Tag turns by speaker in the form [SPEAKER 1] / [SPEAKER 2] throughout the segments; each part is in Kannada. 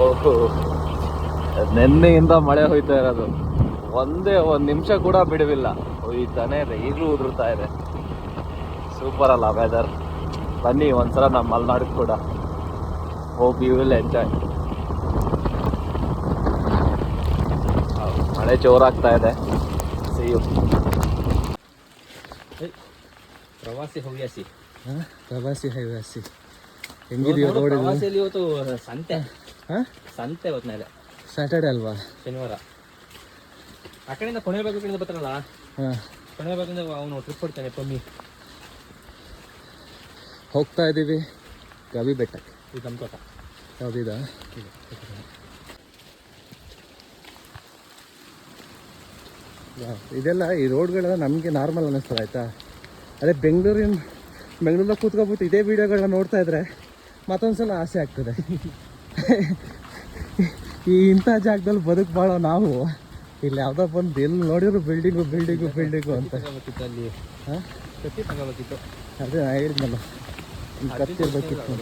[SPEAKER 1] ಓಹೋ, ನೆನ್ನೆಯಿಂದ ಮಳೆ ಹೋಯ್ತಾ ಇರೋದು. ಒಂದು ನಿಮಿಷ ಕೂಡ ಬಿಡುವಿಲ್ಲ, ಹೋಯ್ತಾನೆ ಇದೆ. ಈಗಲೂ ಉದುರ್ತಾ ಇದೆ. ಸೂಪರ್ ಅಲ್ಲ ವೆದರ್. ಬನ್ನಿ ಒಂದ್ಸಲ ನಮ್ಮ ಮಲೆನಾಡಿಗೆ ಕೂಡ. Hope you will enjoy. ಮಳೆ ಜೋರಾಗ್ತಾ ಇದೆ. See you.
[SPEAKER 2] ಪ್ರವಾಸಿ ಹವ್ಯಾಸಿ.
[SPEAKER 1] ಪ್ರವಾಸಿ ಹವ್ಯಾಸಿ ಹೆಂಗಿದೆಯೋ ರೋಡ್?
[SPEAKER 2] ಪ್ರವಾಸಿಯಲ್ಲಿ ಇವತ್ತು ಸಂತೆ. ಸಂತೆ ಇವತ್ತು ಮೇಲೆ
[SPEAKER 1] ಸ್ಯಾಟರ್ಡೆ ಅಲ್ವಾ?
[SPEAKER 2] ಶನಿವಾರ. ಆ ಕಡೆಯಿಂದ ಕೊನೆ ಭಾಗ ಕಡೆಯಿಂದ ಬರ್ತಾರಲ್ಲ, ಕೊನೆ ಭಾಗದಿಂದ ಅವನು ಟ್ರಿಪ್ ಕೊಡ್ತಾನೆ. ಪಮ್ಮಿ
[SPEAKER 1] ಹೋಗ್ತಾ ಇದ್ದೀವಿ ಗವಿ ಬೆಟ್ಟಕ್ಕೆ.
[SPEAKER 2] ಇದು ನಮ್ಮ ತೋಟ.
[SPEAKER 1] ಯಾವುದಿದ? ಇದೆಲ್ಲ ಈ ರೋಡ್ಗಳೆಲ್ಲ ನಮಗೆ ನಾರ್ಮಲ್ ಅನ್ನಿಸ್ತದೆ ಆಯಿತಾ. ಅದೇ ಬೆಂಗಳೂರಲ್ಲಿ ಕೂತ್ಕೊಬಿಟ್ಟು ಇದೇ ವೀಡಿಯೋಗಳನ್ನ ನೋಡ್ತಾ ಇದ್ರೆ ಮತ್ತೊಂದ್ಸಲ ಆಸೆ ಆಗ್ತದೆ. ಇಂಥ ಜಾಗದಲ್ಲಿ ಬಾಳೋ ನಾವು ಇಲ್ಲಿ ಯಾವುದೋ ಬಂದು ಎಲ್ಲಿ ನೋಡಿದ್ರು ಬಿಲ್ಡಿಂಗು ಅಂತ.
[SPEAKER 2] ಅಲ್ಲಿ ಕತ್ತಿ ತಗೋಬೇಕಿತ್ತು.
[SPEAKER 1] ಅದೇ ನಾ ಹೇಳಿದ್ನಲ್ಲ, ಕತ್ತಿರ್ಬೇಕಿತ್ತು.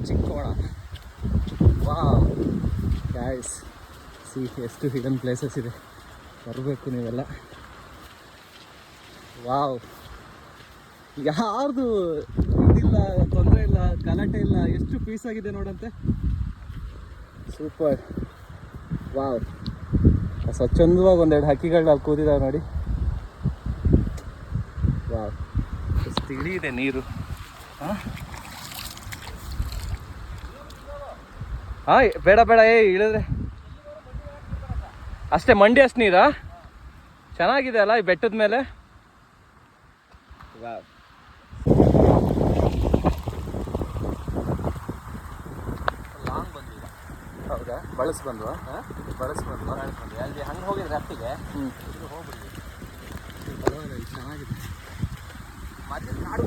[SPEAKER 1] ಚಿಕ್ಕೋಣ. ವಾವ್ ಗೈಸ್, ಸಿ ಎಷ್ಟು ಹಿಡನ್ ಪ್ಲೇಸಸ್ ಇದೆ. ಬರಬೇಕು ನೀವೆಲ್ಲ. ವಾವ್, ಯಾರ್ದು ಇದಿಲ್ಲ, ತೊಂದರೆ ಇಲ್ಲ, ಗಲಾಟೆ ಇಲ್ಲ, ಎಷ್ಟು ಪೀಸ್ ಆಗಿದೆ ನೋಡಂತೆ. ಸೂಪರ್. ವಾವ್, ಸ್ವಚ್ಛಂದವಾಗಿ ಒಂದೆರಡು ಹಕ್ಕಿಗಳನ್ನ ಅಲ್ಲಿ ಕೂತಿದ್ದಾವೆ ನೋಡಿ. ವಾವ್, ಎಷ್ಟು ಇಳಿ ಇದೆ ನೀರು. ಹಾಂ ಬೇಡ ಇಳಿದ್ರೆ ಅಷ್ಟೇ. ಮಂಡಿ ಅಷ್ಟು ನೀರಾ? ಚೆನ್ನಾಗಿದೆ ಅಲ್ಲ ಈ ಬೆಟ್ಟದ ಮೇಲೆ. ವಾವ್, ಲಾಂಗ್ ಬಂದಿಲ್ಲ. ಹೌದಾ? ಬಳಸ್ಬಂದ್ವಾ? ಅಲ್ಲಿ ಹಂಗೆ ಹೋಗಿದ್ರೆ ಅತ್ತಿಗೆ ಹೋಗ್ಬಿಡಿ. ಚೆನ್ನಾಗಿದೆ. ಮತ್ತೆ ನಾಡು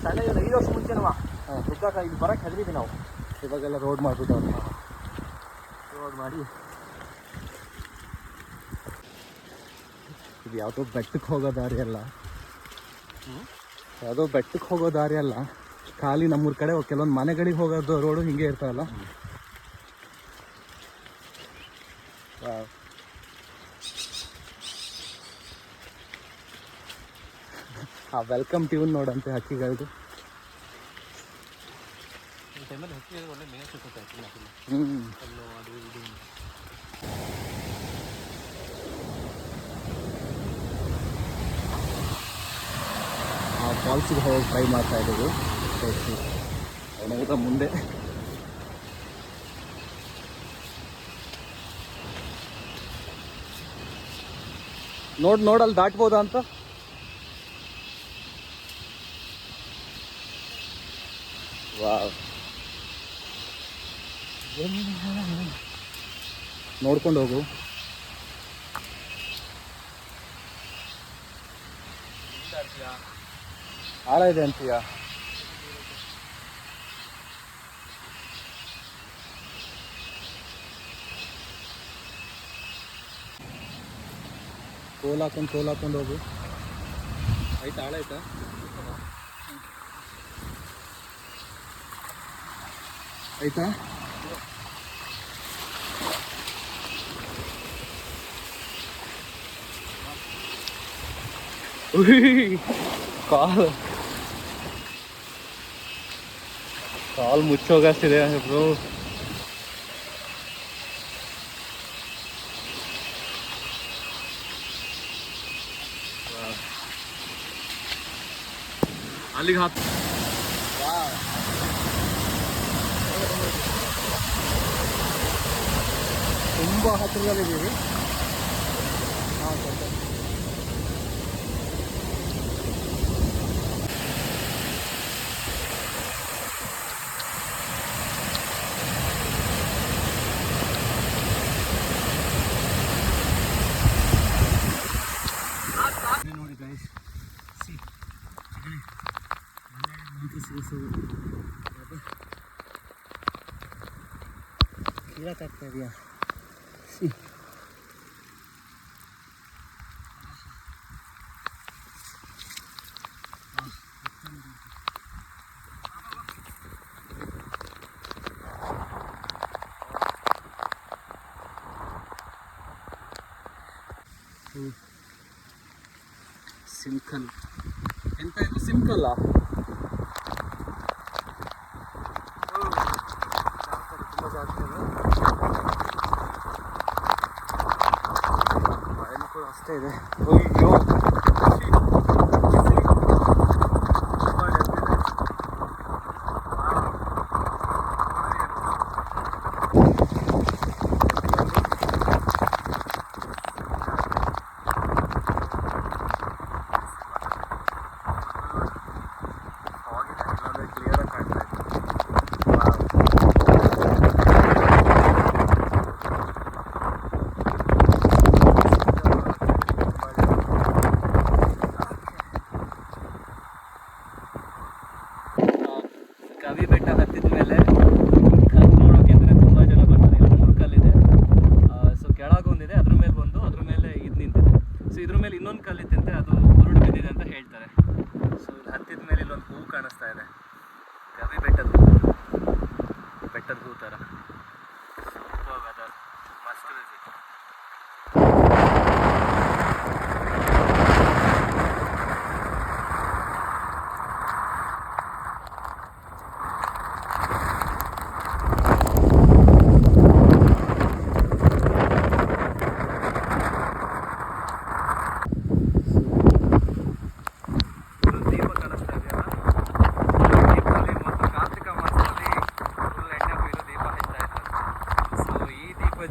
[SPEAKER 1] ಸಣ್ಣ 5 ವರ್ಷ ಮುಂಚೆನವಾ ಬಿದ್ದಾಗ ಇಲ್ಲಿ ಬರೋಕ್ಕೆ ಹೆದರಿದ್ವಿ ನಾವು. ಇವಾಗೆಲ್ಲ ರೋಡ್ ಮಾಡಿಬಿಟ್ಟು ರೋಡ್ ಮಾಡಿ. ಇದು ಯಾವುದೋ ಬೆಟ್ಟಕ್ಕೆ ಹೋಗೋ ದಾರಿ ಅಲ್ಲ, ಯಾವುದೋ ಬೆಟ್ಟಕ್ಕೆ ಹೋಗೋ ದಾರಿ ಅಲ್ಲ. ಖಾಲಿ ನಮ್ಮೂರ ಕಡೆ ಕೆಲವೊಂದು ಮನೆಗಳಿಗೆ ಹೋಗೋದು ರೋಡು ಹಿಂಗೆ ಇರ್ತಾವಲ್ಲ. ಆ ವೆಲ್ಕಮ್ ಟ್ಯೂನ್ ನೋಡಂತೆ ಹಕ್ಕಿಗಳದು. ಆ ಫಾಲ್ಸಿಗೆ ಹೋಗಿ ಟ್ರೈ ಮಾಡ್ತಾ ಇದ್ದೀವಿ. ಅವನ ಮುಂದೆ ನೋಡಲ್ಲಿ ದಾಟ್ಬೋದಾ ಅಂತ. ವಾವ್, ನೋಡ್ಕೊಂಡು ಹೋಗು. ಆಳ ಇದೆ ಅಂತೀಯ? ಕೋಲ್ ಹಾಕೊಂಡು ಹೋಗು. ಆಯ್ತಾ? ಆಳ ಆಯ್ತಾ? ಆಯ್ತಾ? ಕಾಲ್ ಮುಚ್ಚೋಗಷ್ಟಿದೆ ಬ್ರೋ. ಅಲ್ಲಿಗೆ ತುಂಬ ಹತ್ತಿರದಲ್ಲಿದ್ದೀವಿ. ನೋಡಿ ಗೈಸ್, ಕೀಳಕ್ಕಾಗ್ತಾ ಇದೆಯಾ? ಸಿಂಕಲ್ ಎಂತ ಇದು ಸಿಂಕಲ್ಲ ತುಂಬ ಜಾಸ್ತಿ ಬಾಯಲ್ಲಿ ಕೂಡ ಅಷ್ಟೇ ಇದೆ. ಅಯ್ಯೋ ಗವಿ ಬೆಟ್ಟ ಹತ್ತಿದ ಮೇಲೆ ಕಲ್ಲು ನೋಡೋಕೆ ಅಂದರೆ ತುಂಬ ಜನ ಬರ್ತಾರೆ. ಇಲ್ಲಿ 3 ಕಲ್ಲಿದೆ. ಸೊ ಕೆಳಗೊಂದಿದೆ, ಅದ್ರ ಮೇಲೆ ಬಂದು ಅದ್ರ ಮೇಲೆ ಇದು ನಿಂತಿದೆ. ಸೊ ಇದ್ರ ಮೇಲೆ ಇನ್ನೊಂದು ಕಲ್ಲಿತ್ತಂತೆ, ಅದು ಉರುಳು ಬಿದ್ದಿದೆ ಅಂತ ಹೇಳ್ತಾರೆ. ಸೊ ಇಲ್ಲಿ ಹತ್ತಿದ ಮೇಲೆ ಇಲ್ಲೊಂದು ಹೂ ಕಾಣಿಸ್ತಾ ಇದೆ, ಗವಿ ಬೆಟ್ಟದ ಹೂ ಥರ. Super weather, must visit.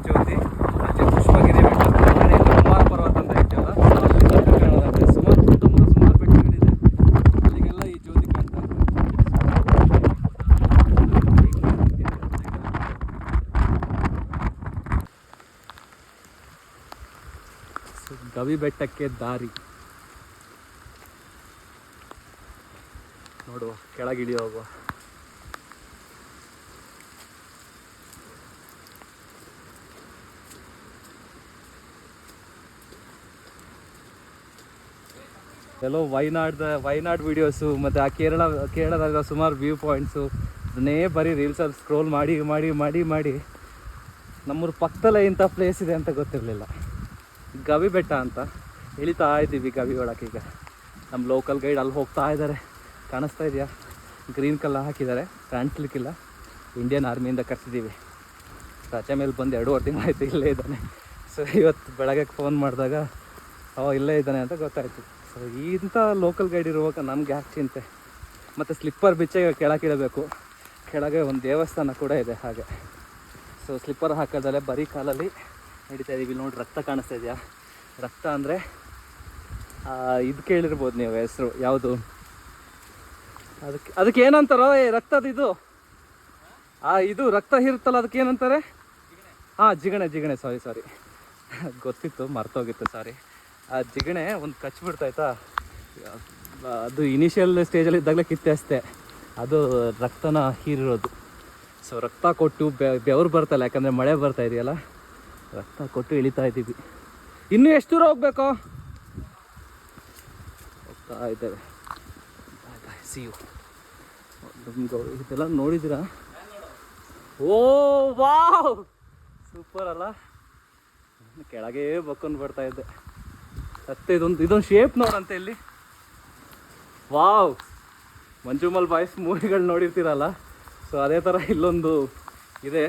[SPEAKER 1] Jyoti ಅಲ್ಲಿ ಪುಷ್ಪಗಿರಿ ಬೆಟ್ಟ ಕುಮಾರ ಪರ್ವತ ಅಂತ ಇದೆಯಲ್ಲ, ಅಲ್ಲಿ ತನಕ ಕಾಣೋದಂತೆ. ಸುಮಾರು ಬೆಟ್ಟಗಳಿದೆ, ಅಲ್ಲಿಗೆಲ್ಲ ಈ ಜ್ಯೋತಿ ಕಾಣ್ತಾ ಇದೆ. ಗವಿ ಬೆಟ್ಟಕ್ಕೆ ದಾರಿ ನೋಡುವ, ಕೆಳಗಿಳಿ ಹೋಗುವ. ಎಲ್ಲೋ ವೈನಾಡ್ ವೀಡಿಯೋಸು ಮತ್ತು ಆ ಕೇರಳದಾಗ ಸುಮಾರು ವ್ಯೂ ಪಾಯಿಂಟ್ಸು ಅದನ್ನೇ ಬರೀ ರೀಲ್ಸಲ್ಲಿ ಸ್ಕ್ರೋಲ್ ಮಾಡಿ ಮಾಡಿ ಮಾಡಿ ಮಾಡಿ ನಮ್ಮೂರ ಪಕ್ಕದಲ್ಲೇ ಇಂಥ ಪ್ಲೇಸ್ ಇದೆ ಅಂತ ಗೊತ್ತಿರಲಿಲ್ಲ. ಗವಿ ಬೆಟ್ಟ ಅಂತ ಇಳಿತಾ ಇದ್ದೀವಿ ಗವಿ ಒಳಗೆ. ಈಗ ನಮ್ಮ ಲೋಕಲ್ ಗೈಡ್ ಅಲ್ಲಿ ಹೋಗ್ತಾ ಇದ್ದಾರೆ, ಕಾಣಿಸ್ತಾ ಇದೆಯಾ? ಗ್ರೀನ್ ಕಲರ್ ಹಾಕಿದ್ದಾರೆ, ಕಾಣಿಸ್ಲಿಕ್ಕಿಲ್ಲ. ಇಂಡಿಯನ್ ಆರ್ಮಿಯಿಂದ ಕರ್ಸಿದ್ದೀವಿ. ರಜೆ ಮೇಲೆ ಬಂದು 2.5 ತಿಂಗಳು ಆಯಿತು, ಇಲ್ಲೇ ಇದ್ದಾನೆ. ಸೊ ಇವತ್ತು ಬೆಳಗ್ಗೆ ಫೋನ್ ಮಾಡಿದಾಗ ಇಲ್ಲೇ ಇದ್ದಾನೆ ಅಂತ ಗೊತ್ತಾಯಿತು. ಸೊ ಇಂಥ ಲೋಕಲ್ ಗೈಡ್ ಇರುವಾಗ ನಮ್ಗೆ ಯಾಕೆ ಚಿಂತೆ. ಮತ್ತು ಸ್ಲಿಪ್ಪರ್ ಬಿಚ್ಚೆ ಕೆಳಗಿಡಬೇಕು. ಕೆಳಗೆ ಒಂದು ದೇವಸ್ಥಾನ ಕೂಡ ಇದೆ ಹಾಗೆ. ಸೊ ಸ್ಲಿಪ್ಪರ್ ಹಾಕೋದಲ್ಲೇ ಬರೀ ಕಾಲಲ್ಲಿ ನಡೀತಾ ಇದ್ದೀವಿ. ನೋಡಿ, ರಕ್ತ ಕಾಣಿಸ್ತಾ ಇದೆಯಾ? ರಕ್ತ ಅಂದರೆ ಇದು ಕೇಳಿರ್ಬೋದು ನೀವು, ಹೆಸರು ಯಾವುದು, ಅದಕ್ಕೆ ಏನಂತಾರೋ ರಕ್ತದ ಇದು ಇದು ರಕ್ತ ಇರುತ್ತಲ್ಲ, ಅದಕ್ಕೆ ಏನಂತಾರೆ? ಜಿಗಣೆ. ಸಾರಿ ಗೊತ್ತಿತ್ತು, ಮರ್ತೋಗಿತ್ತು, ಸಾರಿ. ಆ ಜಿಗಣೆ ಒಂದು ಕಚ್ಚಿಬಿಡ್ತಾಯ್ತಾ, ಅದು ಇನಿಷಿಯಲ್ ಸ್ಟೇಜಲ್ಲಿ ಇದ್ದಾಗಲೇ ಕಿತ್ತೆ ಅಷ್ಟೇ, ಅದು ರಕ್ತನ ಹೀರಿರೋದು. ಸೊ ರಕ್ತ ಕೊಟ್ಟು ಬೆವರು ಬರ್ತಲ್ಲ, ಯಾಕಂದರೆ ಮಳೆ ಬರ್ತಾ ಇದೆಯಲ್ಲ, ರಕ್ತ ಕೊಟ್ಟು ಇಳಿತಾ ಇದ್ದೀವಿ. ಇನ್ನೂ ಎಷ್ಟು ದೂರ ಹೋಗ್ಬೇಕು? ಹೋಗ್ತಾ ಇದ್ದೇವೆ. See you. ಇದೆಲ್ಲ ನೋಡಿದ್ದೀರಾ? ಓ ವಾವ್, ಸೂಪರ್ ಅಲ್ಲ? ಕೆಳಗೆ ಬಕ್ಕೊಂಡು ಬರ್ತಾ ಇದ್ದೆ. ಮತ್ತೆ ಇದೊಂದು ಶೇಪ್ ನೋಡಂತೆ ಇಲ್ಲಿ. ವಾವ್, ಮಂಜುಮಲ್ ಬಾಯ್ಸ್ ಮೂವಿಗಳು ನೋಡಿರ್ತೀರಲ್ಲ, ಸೊ ಅದೇ ಥರ ಇಲ್ಲೊಂದು ಇದೆ.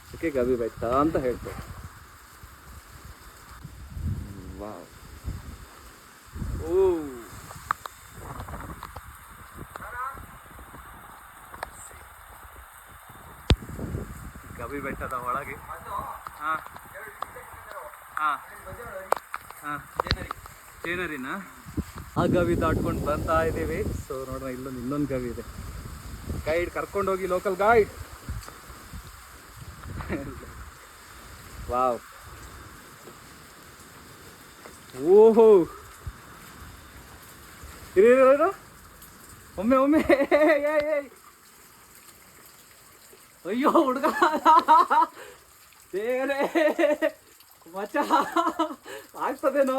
[SPEAKER 1] ಅದಕ್ಕೆ ಗವಿ ಬೆಟ್ಟ ಅಂತ ಹೇಳ್ತಾರೆ. ವಾವ್, ಓ ಗವಿ ಬೆಟ್ಟದ ಒಳಗೆ ಚೇನರಿನಾ ಆ ಗವಿ ದಾಟ್ಕೊಂಡು ಬರ್ತಾ ಇದ್ದೀವಿ. ಸೊ ನೋಡೋಣ, ಇನ್ನೊಂದು ಗವಿ ಇದೆ. ಗೈಡ್ ಕರ್ಕೊಂಡೋಗಿ, ಲೋಕಲ್ ಗೈಡ್. ವಾವ್, ಓಹೋ, ಇರೋ ಒಮ್ಮೆ ಅಯ್ಯೋ ಹುಡುಗ, ಬೇರೆ ಮಚ್ಚ ಆಗ್ತದೇನೋ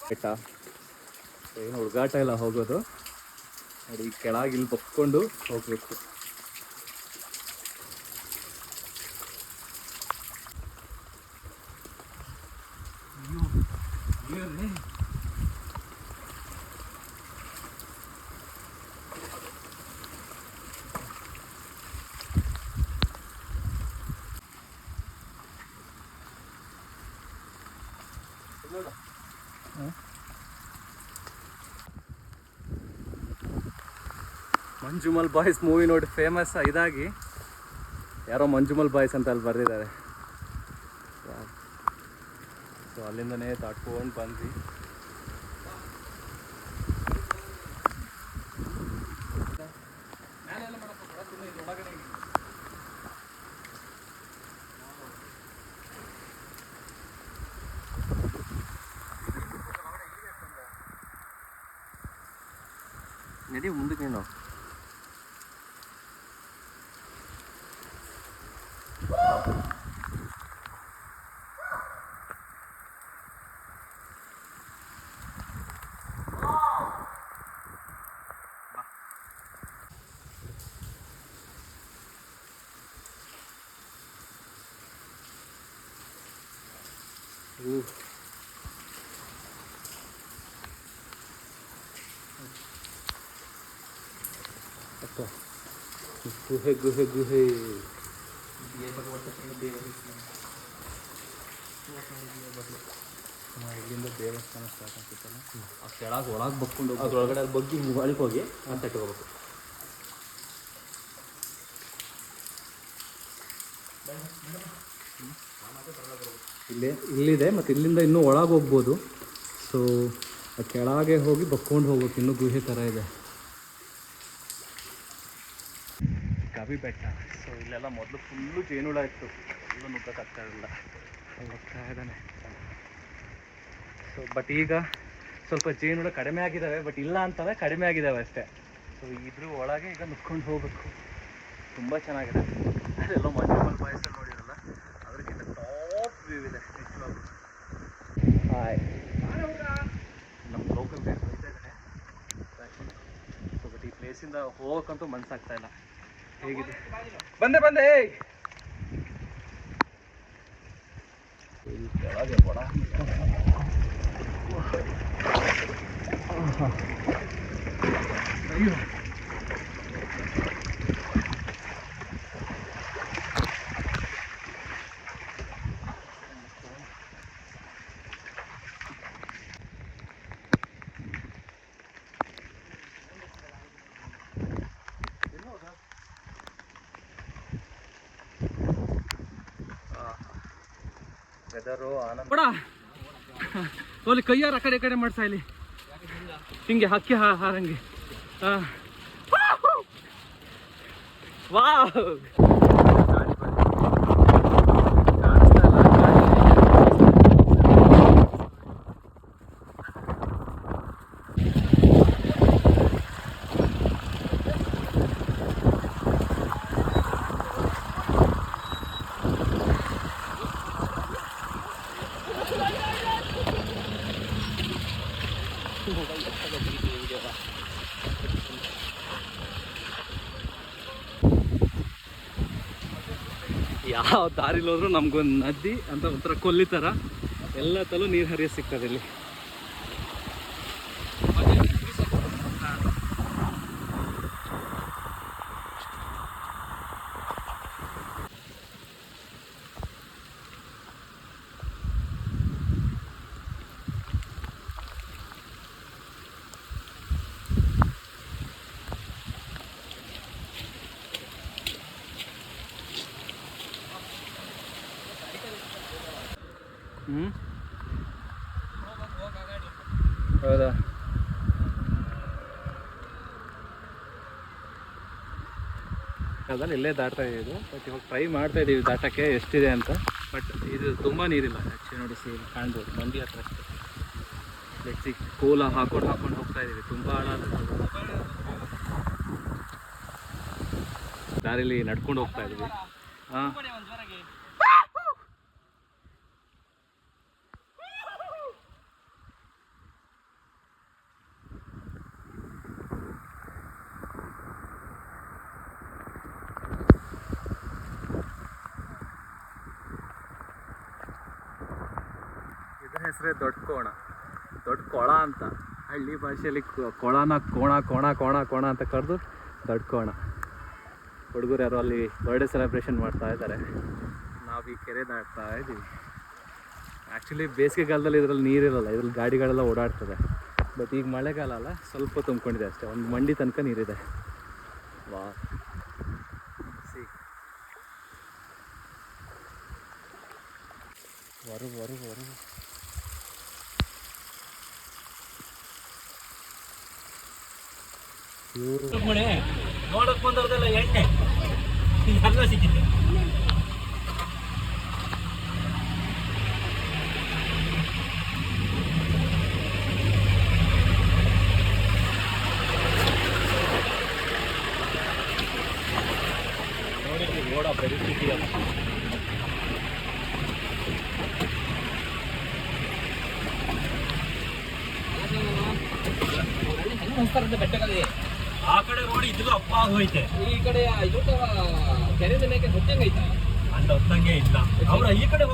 [SPEAKER 1] ಬೆಟ್ಟ. ಏನು ಹುಡುಗಾಟ ಎಲ್ಲ ಹೋಗೋದು ನೋಡಿ, ಕೆಳಗೆ ಇಲ್ಲಿ ಬಕ್ಕೊಂಡು ಹೋಗ್ಬೇಕು. ಮಂಜುಮಲ್ ಬಾಯ್ಸ್ ಮೂವಿ ನೋಡಿ ಫೇಮಸ್ ಇದಾಗಿ ಯಾರೋ ಮಂಜುಮಲ್ ಬಾಯ್ಸ್ ಅಂತ ಅಲ್ಲಿ ಬರೆದಿದ್ದಾರೆ. ಸೊ ಅಲ್ಲಿಂದನೇ ದಾಟ್ಕೊಂಡು ಬಂದ್ವಿ. ನಡಿ ಮುಂದಕ್ಕೆ ನೀನು. ಗುಹೆ ಗುಹೆ ಗುಹೆ ಇಲ್ಲಿಂದ ದೇವಸ್ಥಾನ ಸ್ಟಾರ್ಟ್ ಆಗ್ತಿತ್ತಲ್ಲ, ಆ ಕೆಳಗೆ ಒಳಗೆ ಬಕ್ಕೊಂಡು ಅದ್ರೊಳಗಡೆ ಅಲ್ಲಿ ಬಗ್ಗಿ ಒಳಗೆ ಹೋಗಿ ಅಂತ ಇಟ್ಕೋಬೇಕು. ಇಲ್ಲಿದೆ ಮತ್ತು ಇಲ್ಲಿಂದ ಇನ್ನೂ ಒಳಗೆ ಹೋಗ್ಬೋದು. ಸೊ ಆ ಕೆಳಗೆ ಹೋಗಿ ಬಕ್ಕೊಂಡು ಹೋಗ್ಬೇಕು, ಇನ್ನೂ ಗುಹೆ ಥರ ಇದೆ. ಗವಿ ಬೆಟ್ಟ. ಸೊ ಇಲ್ಲೆಲ್ಲ ಮೊದಲು ಫುಲ್ಲು ಜೇನುಳ ಇತ್ತು, ಫುಲ್ಲು ನುಗ್ಗಕ್ಕಾಗ್ತಾ ಇರಲಿಲ್ಲ, ಹೋಗ್ತಾ ಇದ್ದಾನೆ. ಸೊ ಬಟ್ ಈಗ ಸ್ವಲ್ಪ ಜೇನುಳ ಕಡಿಮೆ ಆಗಿದ್ದಾವೆ, ಬಟ್ ಇಲ್ಲ ಅಂತಂದರೆ ಕಡಿಮೆ ಆಗಿದ್ದಾವೆ ಅಷ್ಟೇ. ಸೊ ಇದ್ರ ಒಳಗೆ ಈಗ ನುಗ್ಕೊಂಡು ಹೋಗ್ಬೇಕು, ತುಂಬ ಚೆನ್ನಾಗಿದೆ. ಅದೆಲ್ಲೋ ಮಂಜುಮಲ್ ಬಾಯ್ಸಲ್ಲಿ ನೋಡಿರಲ್ಲ, ಅದಕ್ಕಿಂತ ಟಾಪ್ ವ್ಯೂ ಇದೆ ನಿಜವಾಗ್ಲೂ. ಹಾಯ್, ನಮ್ಮ ಲೋಕಲ್ ಗೈಡ್ ಬರ್ತಾ ಇದ್ದಾರೆ. ಸೊ ಬಟ್ ಈ ಪ್ಲೇಸಿಂದ ಹೋಗೋಕ್ಕಂತೂ ಮನಸ್ಸಾಗ್ತಾ ಇಲ್ಲ. ಹೇಗಿದೆ? ಬಂದೆ ಕೆಳಗೆ ಒಳ ಅಯ್ಯೋ ವೆದರು ಆನಂದ ಬಡ ಅಲ್ಲಿ ಕೈಯಾರ ಆ ಕಡೆ ಮಾಡ್ತಾ ಇಲ್ಲಿ ಹಿಂಗೆ ಹಕ್ಕಿ ಹಾರಂಗೆ. ವಾವ್, ಯಾವ ದಾರಿಲಿ ಹೋದ್ರೂ ನಮ್ಗೊಂದು ನದಿ ಅಂತ ಒಂಥರ ಕೊಲ್ಲಿ ಥರ ಎಲ್ಲ ತಲೂ ನೀರು ಹರಿಯ ಸಿಗ್ತದೆ ಇಲ್ಲಿ. ಹೌದಾ? ಅದ್ರಲ್ಲಿ ಇಲ್ಲೇ ದಾಟ್ತಾ ಇದ್ದೀವಿ, ಬಟ್ ಇವಾಗ ಟ್ರೈ ಮಾಡ್ತಾ ಇದ್ದೀವಿ ದಾಟಕ್ಕೆ ಎಷ್ಟಿದೆ ಅಂತ. ಬಟ್ ಇದು ತುಂಬ ನೀರಿಲ್ಲ ಆ್ಯಕ್ಚುಲಿ. ನೋಡಿ ಸಿ ಕಾಣ್ಬೋದು ಮಂದಿ ಹತ್ರ ಅಷ್ಟೇ. ಲೆಟ್ಸಿ ಕೋಲ ಹಾಕೊಂಡು ಹೋಗ್ತಾ ಇದ್ದೀವಿ. ತುಂಬ ಆಳ ದಾರಿಲಿ ನಡ್ಕೊಂಡು ಹೋಗ್ತಾ ಇದ್ದೀವಿ. ಹಾಂ, ಹೆಸರೇ ದೊಡ್ಡ ಕೋಣ. ದೊಡ್ಡ ಕೊಳ ಅಂತ, ಹಳ್ಳಿ ಭಾಷೆಯಲ್ಲಿ ಕೊಳನ ಕೋಣ ಅಂತ ಕರೆದು ದೊಡ್ಡ ಕೋಣ. ಹುಡುಗರು ಯಾರೋ ಅಲ್ಲಿ ಬರ್ಡೇ ಸೆಲೆಬ್ರೇಷನ್ ಮಾಡ್ತಾ ಇದ್ದಾರೆ, ನಾವು ಈ ಕೆರೆ ದಾಟ್ತಾ ಇದ್ದೀವಿ. ಆ್ಯಕ್ಚುಲಿ ಬೇಸಿಗೆಗಾಲದಲ್ಲಿ ಇದರಲ್ಲಿ ನೀರಿರಲ್ಲ, ಇದ್ರಲ್ಲಿ ಗಾಡಿಗಳೆಲ್ಲ ಓಡಾಡ್ತದೆ. ಬಟ್ ಈಗ ಮಳೆಗಾಲ ಅಲ್ಲ, ಸ್ವಲ್ಪ ತುಂಬ್ಕೊಂಡಿದೆ ಅಷ್ಟೇ, ಒಂದು ಮಂಡಿ ತನಕ ನೀರಿದೆ. ವಾ ಸಿ ಹೊರಗು ಇವರು
[SPEAKER 2] ನೋಡಕ್ ಬಂದವ್ರದೆಲ್ಲ ಎಣ್ಣೆ ಎಲ್ಲ ಸಿಕ್ಕಿದೆ. ನೋಡಿ ರೋಡ ಪರಿಸ್ಥಿತಿ ಅಲ್ಲ. ಬೆಟ್ಟಗಳಲ್ಲಿ ಆ ಕಡೆ ರೋಡ್ ಇದ್ರು ಅಪ್ಪ ಆಗೋಯ್ತೆ, ಈ ಕಡೆ ಇದು ಕೆರೆ ಮೇಲೆ ಗೊತ್ತಂಗೈತೆ ಅಂಡ ಹೊತ್ತಂಗೆ ಇಲ್ಲ. ಅವ್ರ ಈ ಕಡೆ